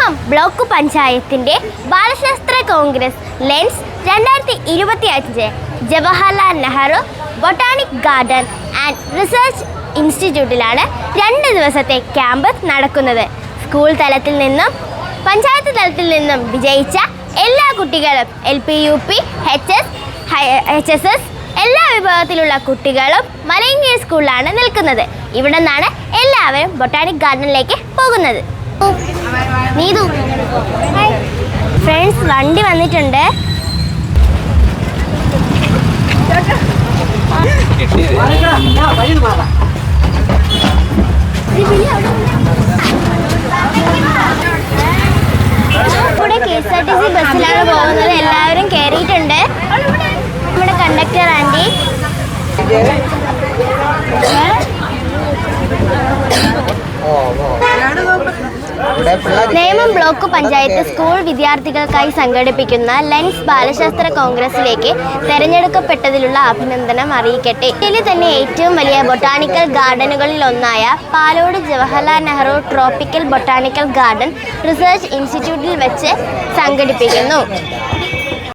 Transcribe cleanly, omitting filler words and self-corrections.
Nemom block പഞ്ചായത്തിൻ്റെ ബാലശാസ്ത്ര congress lens 2025 Jawaharlal Nehru botanic garden and research ഇൻസ്റ്റിറ്റ്യൂട്ടിലാണ് 2 ദിവസത്തെ ക്യാമ്പ് നടക്കുന്നത്. സ്കൂൾ തലത്തിൽ നിന്നും പഞ്ചായത്ത് തലത്തിൽ നിന്നും വിജയിച്ച എല്ലാ കുട്ടികളും LP, UP, HSS എല്ലാ വിഭാഗത്തിലുള്ള കുട്ടികളും മലയങ്കീഴ് സ്കൂളിലാണ് നിൽക്കുന്നത്. ഇവിടെ നിന്നാണ് എല്ലാവരും ബൊട്ടാണിക് ഗാർഡനിലേക്ക് പോകുന്നത്. നീതു ഫ്രണ്ട്സ്, വണ്ടി വന്നിട്ടുണ്ട്. ഇവിടെ KSRTC ബസ്സിലാണ് പോകുന്നത്. എല്ലാവരും കയറിയിട്ടുണ്ട്. നമ്മുടെ conductor aunty Nemom block panchayat school വിദ്യാർത്ഥികൾക്കായി സംഘടിപ്പിക്കുന്ന ലെൻസ് ബാലശാസ്ത്ര കോൺഗ്രസിലേക്ക് തെരഞ്ഞെടുക്കപ്പെട്ടതിലുള്ള അഭിനന്ദനം അറിയിക്കട്ടെ. ഇന്ത്യയിലെ തന്നെ ഏറ്റവും വലിയ ബൊട്ടാണിക്കൽ ഗാർഡനുകളിൽ ഒന്നായ Palode Jawaharlal Nehru tropical botanical garden research ഇൻസ്റ്റിറ്റ്യൂട്ടിൽ വെച്ച് സംഘടിപ്പിക്കുന്നു.